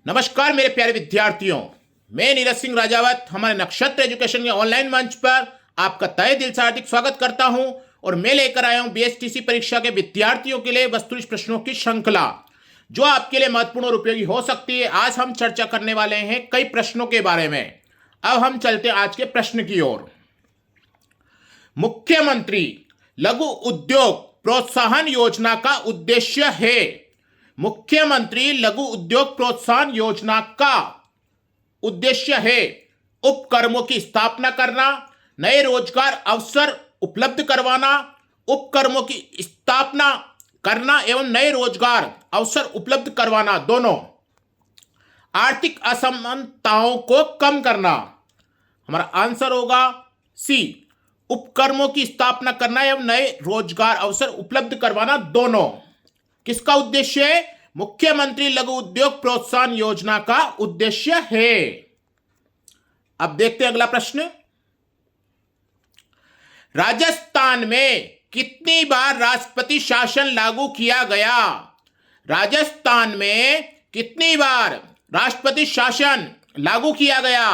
नमस्कार मेरे प्यारे विद्यार्थियों, मैं नीरज सिंह राजावत हमारे नक्षत्र एजुकेशन के ऑनलाइन मंच पर आपका तहे दिल से हार्दिक स्वागत करता हूं। और मैं लेकर आया हूं बीएसटीसी परीक्षा के विद्यार्थियों के लिए वस्तुनिष्ठ प्रश्नों की श्रृंखला, जो आपके लिए महत्वपूर्ण और उपयोगी हो सकती है। आज हम चर्चा करने वाले हैं कई प्रश्नों के बारे में। अब हम चलते हैं आज के प्रश्न की ओर। मुख्यमंत्री लघु उद्योग प्रोत्साहन योजना का उद्देश्य है। मुख्यमंत्री लघु उद्योग प्रोत्साहन योजना का उद्देश्य है उपक्रमों की स्थापना करना, नए रोजगार अवसर उपलब्ध करवाना, उपक्रमों की स्थापना करना एवं नए रोजगार अवसर उपलब्ध करवाना दोनों, आर्थिक असमानताओं को कम करना। हमारा आंसर होगा सी, उपक्रमों की स्थापना करना एवं नए रोजगार अवसर उपलब्ध करवाना दोनों। किसका उद्देश्य है? मुख्यमंत्री लघु उद्योग प्रोत्साहन योजना का उद्देश्य है। अब देखते हैं अगला प्रश्न। राजस्थान में कितनी बार राष्ट्रपति शासन लागू किया गया? राजस्थान में कितनी बार राष्ट्रपति शासन लागू किया गया?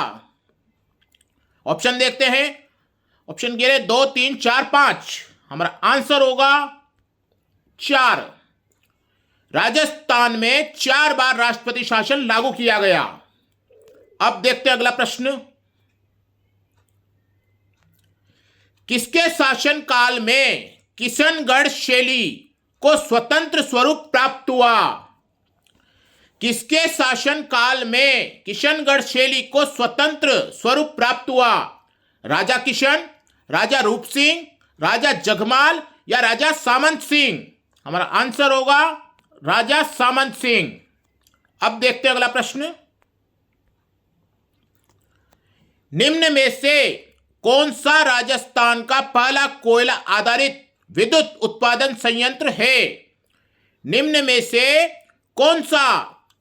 ऑप्शन देखते हैं। ऑप्शन गिरे 2, 3, 4, 5। हमारा आंसर होगा 4। राजस्थान में 4 बार राष्ट्रपति शासन लागू किया गया। अब देखते हैं अगला प्रश्न। किसके शासन काल में किशनगढ़ शैली को स्वतंत्र स्वरूप प्राप्त हुआ? किसके शासन काल में किशनगढ़ शैली को स्वतंत्र स्वरूप प्राप्त हुआ? राजा किशन, राजा रूप सिंह, राजा जगमाल या राजा सामंत सिंह? हमारा आंसर होगा राजा सामंत सिंह। अब देखते हैं अगला प्रश्न। निम्न में से कौन सा राजस्थान का पहला कोयला आधारित विद्युत उत्पादन संयंत्र है? निम्न में से कौन सा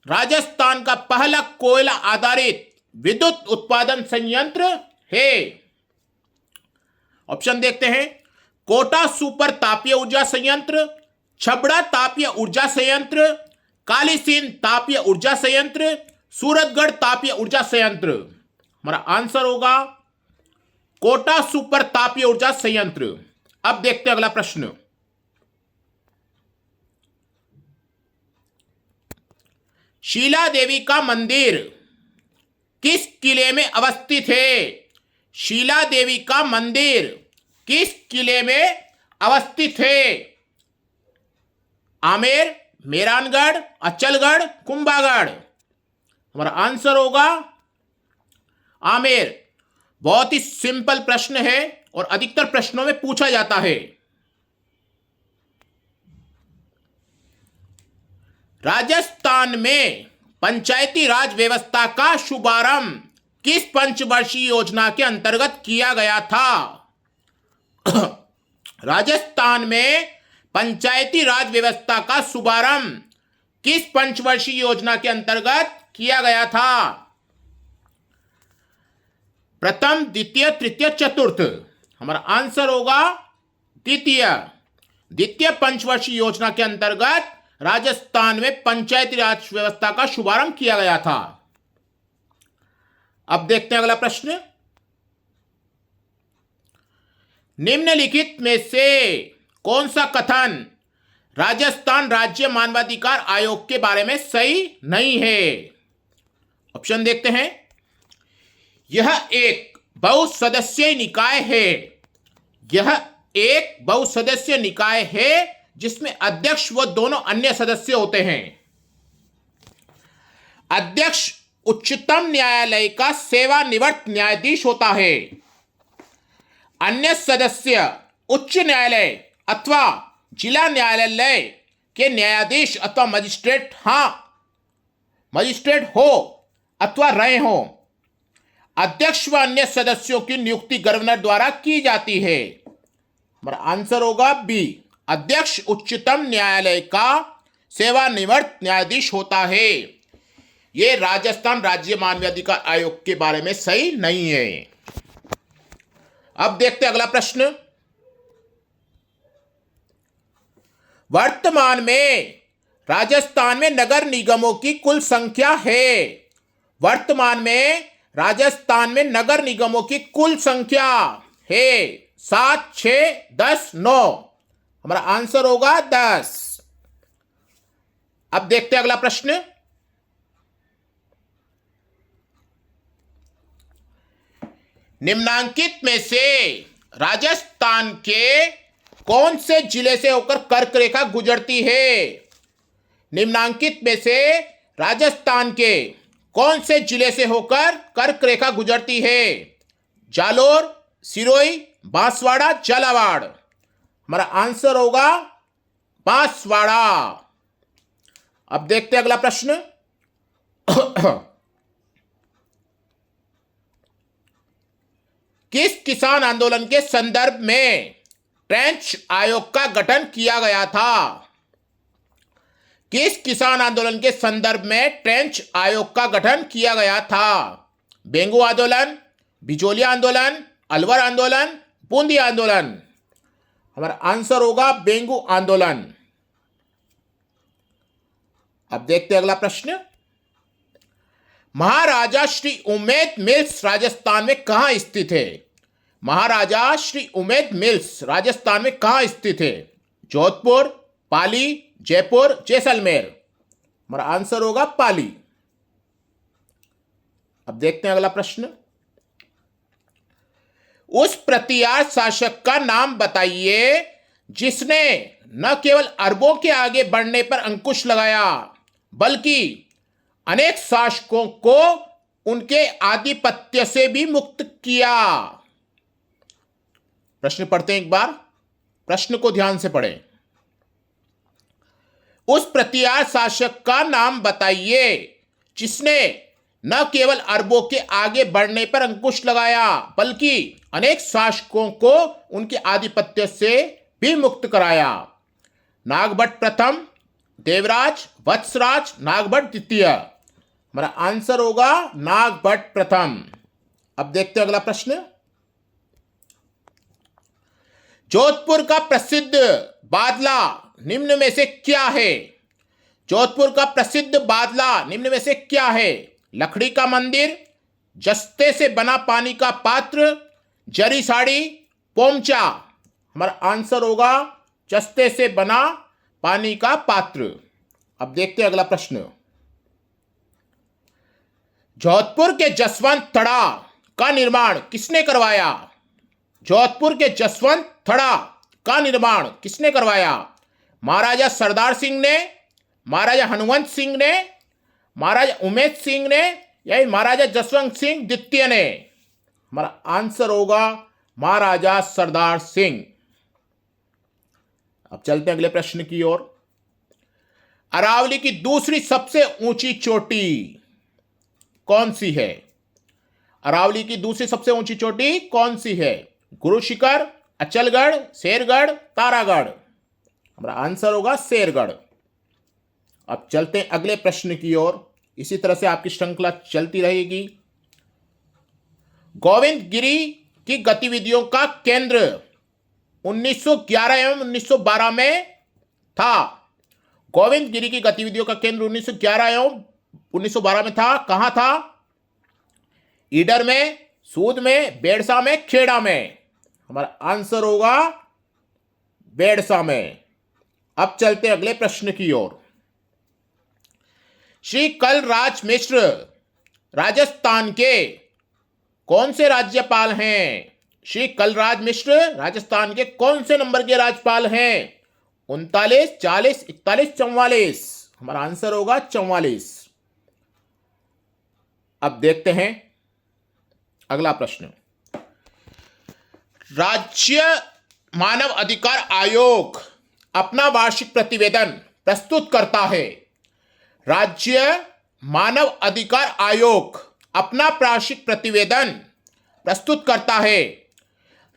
राजस्थान का पहला कोयला आधारित विद्युत उत्पादन संयंत्र है? ऑप्शन देखते हैं। कोटा सुपर तापीय ऊर्जा संयंत्र, छबड़ा तापीय ऊर्जा संयंत्र, कालीसिंध तापीय ऊर्जा संयंत्र, सूरतगढ़ तापीय ऊर्जा संयंत्र? हमारा आंसर होगा कोटा सुपर तापीय ऊर्जा संयंत्र। अब देखते हैं अगला प्रश्न। शीला देवी का मंदिर किस किले में अवस्थित है? शीला देवी का मंदिर किस किले में अवस्थित है? आमेर, मेहरानगढ़, अचलगढ़, कुंभागढ़? हमारा आंसर होगा आमेर। बहुत ही सिंपल प्रश्न है और अधिकतर प्रश्नों में पूछा जाता है। राजस्थान में पंचायती राज व्यवस्था का शुभारंभ किस पंचवर्षीय योजना के अंतर्गत किया गया था? राजस्थान में पंचायती राज व्यवस्था का शुभारंभ किस पंचवर्षीय योजना के अंतर्गत किया गया था? प्रथम, द्वितीय, तृतीय, चतुर्थ? हमारा आंसर होगा द्वितीय पंचवर्षीय योजना के अंतर्गत राजस्थान में पंचायती राज व्यवस्था का शुभारंभ किया गया था। अब देखते हैं अगला प्रश्न। निम्नलिखित में से कौन सा कथन राजस्थान राज्य मानवाधिकार आयोग के बारे में सही नहीं है? ऑप्शन देखते हैं। यह एक बहुसदस्यीय निकाय है। यह एक बहुसदस्यीय निकाय है जिसमें अध्यक्ष व दोनों अन्य सदस्य होते हैं। अध्यक्ष उच्चतम न्यायालय का सेवानिवृत्त न्यायाधीश होता है। अन्य सदस्य उच्च न्यायालय अथवा जिला न्यायालय के न्यायाधीश अथवा मजिस्ट्रेट हो अथवा रहे हो। अध्यक्ष व अन्य सदस्यों की नियुक्ति गवर्नर द्वारा की जाती है। हमारा आंसर होगा बी, अध्यक्ष उच्चतम न्यायालय का सेवानिवृत्त न्यायाधीश होता है। यह राजस्थान राज्य मानवाधिकार आयोग के बारे में सही नहीं है। अब देखते हैं अगला प्रश्न। वर्तमान में राजस्थान में नगर निगमों की कुल संख्या है? वर्तमान में राजस्थान में नगर निगमों की कुल संख्या है 7, 6, 10, 9। हमारा आंसर होगा 10। अब देखते हैं अगला प्रश्न। निम्नांकित में से राजस्थान के कौन से जिले से होकर कर्क रेखा गुजरती है? निम्नांकित में से राजस्थान के कौन से जिले से होकर कर्क रेखा गुजरती है? जालोर, सिरोही, बांसवाड़ा, झालावाड़। हमारा आंसर होगा बांसवाड़ा। अब देखते हैं अगला प्रश्न। किस किसान आंदोलन के संदर्भ में ट्रेंच आयोग का गठन किया गया था? किस किसान आंदोलन के संदर्भ में ट्रेंच आयोग का गठन किया गया था? बेंगू आंदोलन, बिजोलिया आंदोलन, अलवर आंदोलन, बूंदी आंदोलन। हमारा आंसर होगा बेंगू आंदोलन। अब देखते हैं अगला प्रश्न। महाराजा श्री उम्मेद मिल्स राजस्थान में कहां स्थित है? महाराजा श्री उम्मेद मिल्स राजस्थान में कहां स्थित है? जोधपुर, पाली, जयपुर, जैसलमेर। हमारा आंसर होगा पाली। अब देखते हैं अगला प्रश्न। उस प्रतिहार शासक का नाम बताइए जिसने न केवल अरबों के आगे बढ़ने पर अंकुश लगाया बल्कि अनेक शासकों को उनके आधिपत्य से भी मुक्त किया। प्रश्न पढ़ते हैं एक बार, प्रश्न को ध्यान से पढ़ें। उस प्रतिहार शासक का नाम बताइए जिसने न केवल अरबों के आगे बढ़ने पर अंकुश लगाया बल्कि अनेक शासकों को उनके आधिपत्य से भी मुक्त कराया। नागभट्ट प्रथम, देवराज, वत्सराज, नागभट्ट द्वितीय। हमारा आंसर होगा नागभट्ट प्रथम। अब देखते हैं अगला प्रश्न। जोधपुर का प्रसिद्ध बादला निम्न में से क्या है? जोधपुर का प्रसिद्ध बादला निम्न में से क्या है? लकड़ी का मंदिर, जस्ते से बना पानी का पात्र, जरी साड़ी, पोमचा। हमारा आंसर होगा जस्ते से बना पानी का पात्र। अब देखते हैं अगला प्रश्न। जोधपुर के जसवंत थड़ा का निर्माण किसने करवाया? जोधपुर के जसवंत थड़ा का निर्माण किसने करवाया? महाराजा सरदार सिंह ने, महाराजा हनुमंत सिंह ने, महाराजा उमेद सिंह ने या महाराजा जसवंत सिंह द्वितीय ने? हमारा आंसर होगा महाराजा सरदार सिंह। अब चलते हैं अगले प्रश्न की ओर। अरावली की दूसरी सबसे ऊंची चोटी कौन सी है? अरावली की दूसरी सबसे ऊंची चोटी कौन सी है? गुरु शिखर, अचलगढ़, शेरगढ़, तारागढ़। हमारा आंसर होगा शेरगढ़। अब चलते हैं अगले प्रश्न की ओर। इसी तरह से आपकी श्रृंखला चलती रहेगी। गोविंदगिरी की गतिविधियों का केंद्र 1911 एवं 1912 में था। गोविंदगिरी की गतिविधियों का केंद्र 1911 एवं 1912 में था। कहां था? ईडर में, सूद में, बेड़सा में, खेड़ा में। हमारा आंसर होगा बेड़सा में। अब चलते अगले प्रश्न की ओर। श्री कलराज मिश्र राजस्थान के कौन से राज्यपाल हैं? श्री कलराज मिश्र राजस्थान के कौन से नंबर के राज्यपाल हैं? 39, 40, 41, 44। हमारा आंसर होगा 44। अब देखते हैं अगला प्रश्न। राज्य मानव अधिकार आयोग अपना वार्षिक प्रतिवेदन प्रस्तुत करता है। राज्य मानव अधिकार आयोग अपना वार्षिक प्रतिवेदन प्रस्तुत करता है।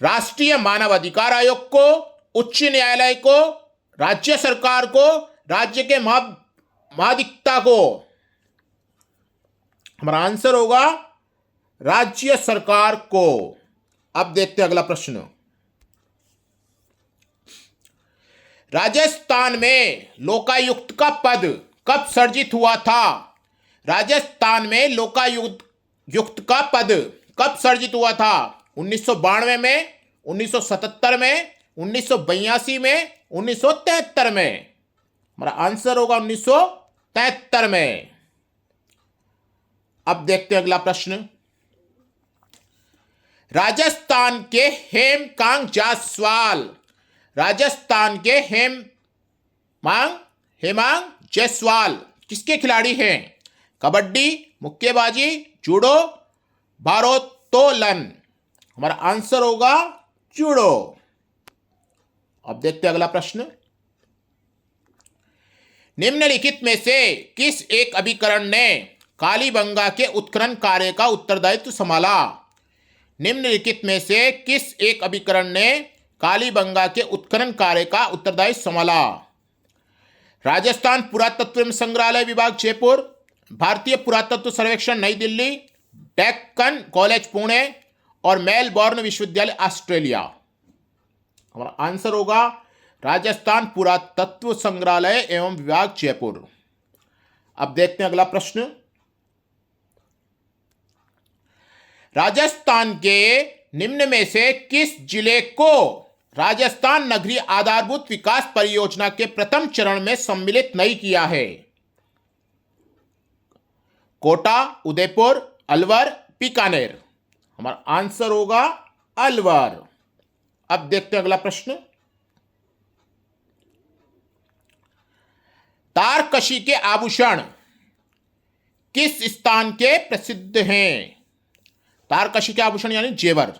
राष्ट्रीय मानव अधिकार आयोग को, उच्च न्यायालय को, राज्य सरकार को, राज्य के महाधिवक्ता को। हमारा आंसर होगा राज्य सरकार को। अब देखते हैं अगला प्रश्न। राजस्थान में लोकायुक्त का पद कब सृजित हुआ था? राजस्थान में लोकायुक्त का पद कब सृजित हुआ था? 1992 में, 1977 में, 1982 में, 1973 में? हमारा आंसर होगा 1973 में। अब देखते हैं अगला प्रश्न। राजस्थान के हेमकांग जायसवाल, राजस्थान के हेमांग जायसवाल किसके खिलाड़ी हैं? कबड्डी, मुक्केबाजी, जूडो, भारोत्तोलन? हमारा आंसर होगा जूडो। अब देखते हैं अगला प्रश्न। निम्नलिखित में से किस एक अभिकरण ने कालीबंगा के उत्खनन कार्य का उत्तरदायित्व संभाला? निम्नलिखित में से किस एक अभिकरण ने कालीबंगा के उत्खनन कार्य का उत्तरदायित्व संभाला? राजस्थान पुरातत्व एवं संग्रहालय विभाग जयपुर, भारतीय पुरातत्व सर्वेक्षण नई दिल्ली, डेक्कन कॉलेज पुणे और मेलबोर्न विश्वविद्यालय ऑस्ट्रेलिया? हमारा आंसर होगा राजस्थान पुरातत्व संग्रहालय एवं विभाग जयपुर। अब देखते हैं अगला प्रश्न। राजस्थान के निम्न में से किस जिले को राजस्थान नगरीय आधारभूत विकास परियोजना के प्रथम चरण में सम्मिलित नहीं किया है? कोटा, उदयपुर, अलवर, बीकानेर? हमारा आंसर होगा अलवर। अब देखते हैं अगला प्रश्न। तारकशी के आभूषण किस स्थान के प्रसिद्ध हैं? तारकशी के आभूषण यानी जेवर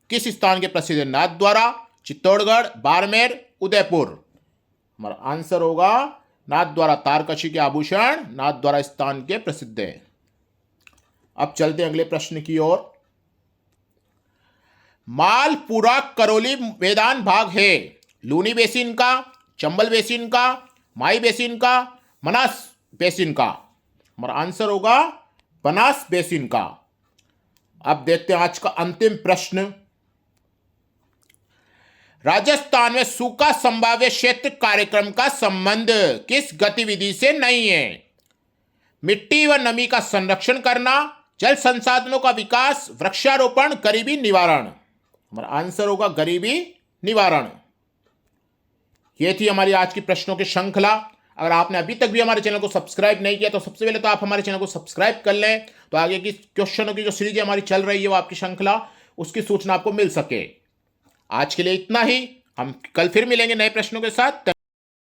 किस स्थान के प्रसिद्ध हैं? नाथद्वारा, चित्तौड़गढ़, बाड़मेर, उदयपुर? हमारा आंसर होगा नाथद्वारा। तारकशी के आभूषण नाथद्वारा स्थान के प्रसिद्ध हैं। अब चलते हैं अगले प्रश्न की ओर। मालपुरा करौली मैदान भाग है लूनी बेसिन का, चंबल बेसिन का, माई बेसिन का, बनास बेसिन का? हमारा आंसर होगा बनास बेसिन का। अब देखते हैं आज का अंतिम प्रश्न। राजस्थान में सूखा संभाव्य क्षेत्र कार्यक्रम का संबंध किस गतिविधि से नहीं है? मिट्टी व नमी का संरक्षण करना, जल संसाधनों का विकास, वृक्षारोपण, गरीबी निवारण? हमारा आंसर होगा गरीबी निवारण। ये थी हमारी आज की प्रश्नों की श्रृंखला। अगर आपने अभी तक भी हमारे चैनल को सब्सक्राइब नहीं किया तो सबसे पहले तो आप हमारे चैनल को सब्सक्राइब कर लें, तो आगे की क्वेश्चनों की जो सीरीज हमारी चल रही है वो आपकी श्रृंखला, उसकी सूचना आपको मिल सके। आज के लिए इतना ही। हम कल फिर मिलेंगे नए प्रश्नों के साथ।